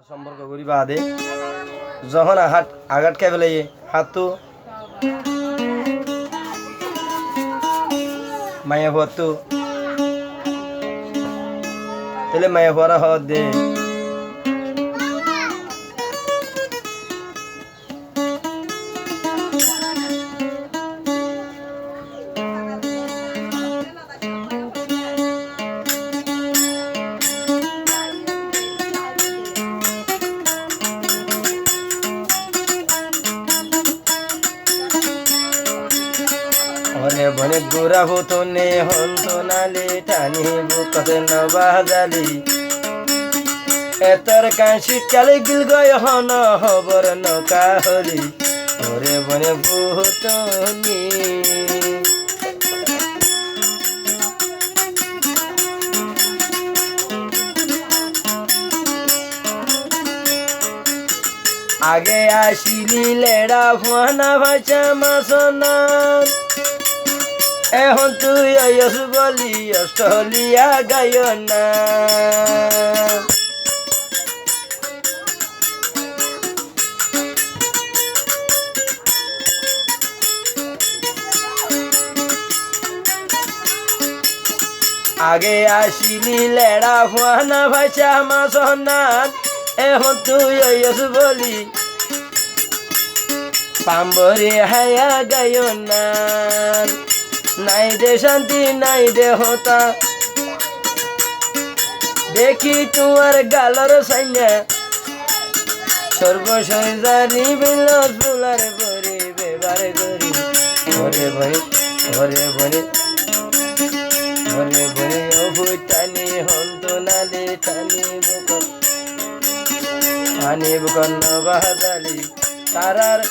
সম্পর্ক করি বাদে যখন আঘাত খাই ফেলে হাতটো মায়া ভরতো তাহলে মায়া ভরা হওয়ার দে অনে বনে গোরা হতো নে হন্ত নালে টানি বুকতে নবাজালি এতর কাশি কালে গিল গয় হন হবর নকা হলি ওরে বনে বুতনি আগে আসিলি লেড়া ফুয়ানা ভাষা মাসনা এখন তুই আয়স বলি অস্ট্রেলিয়া গায় না আগে আসিলি লেড়া ফুয়ানা ভাষা মাসনাথ এখন তুই আয়স বলি পাম্বরে হায়া গায় না নাই দে শান্তি নাই দে হতা দেখি তোমার গালর সাইনা সর্বশরী জানি বিল ফুলার বরি বেবার গরি ঘরে বনে ঘরে বনে ঘরে বনে অভুই টানি হন্ত নালে টানি বুকন আনি বুকন বাহাদালি তারার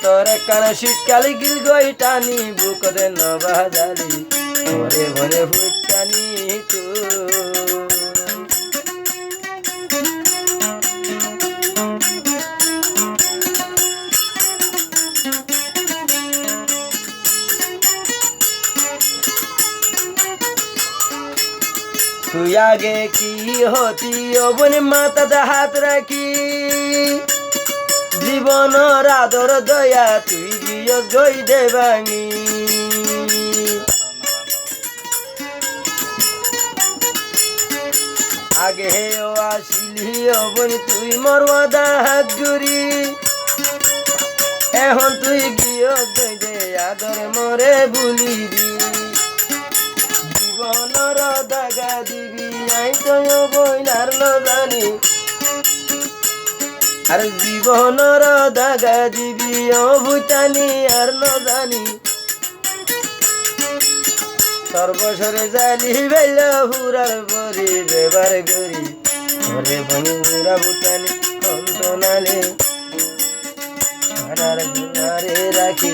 তোরে কানে শীতকালে গিল গই টানি বুকতে নবাজালি ঘরে ঘরে ভুট টানি তুই আগে কি হতি অবনি মাথাতে হাত রাখি জীবনের আদর দয়া তুই গিয়ে জয় দেবাঙি আগে হেও আসিলি অবনি তুই মরওয়াদা হাত গুরি এখন তুই গিয়ে জয় দে আদর মরে ভুলি জীবনের দাগা দিবি আই তো বইনার জানি আর জীবনের দাগা দিবি অভুতানি আর নজানি সর্বসরে জালি বেল হুরার বরি বেবার গরি ঘরে বনি হুরা ভুতানি অন্ত নালে রাখি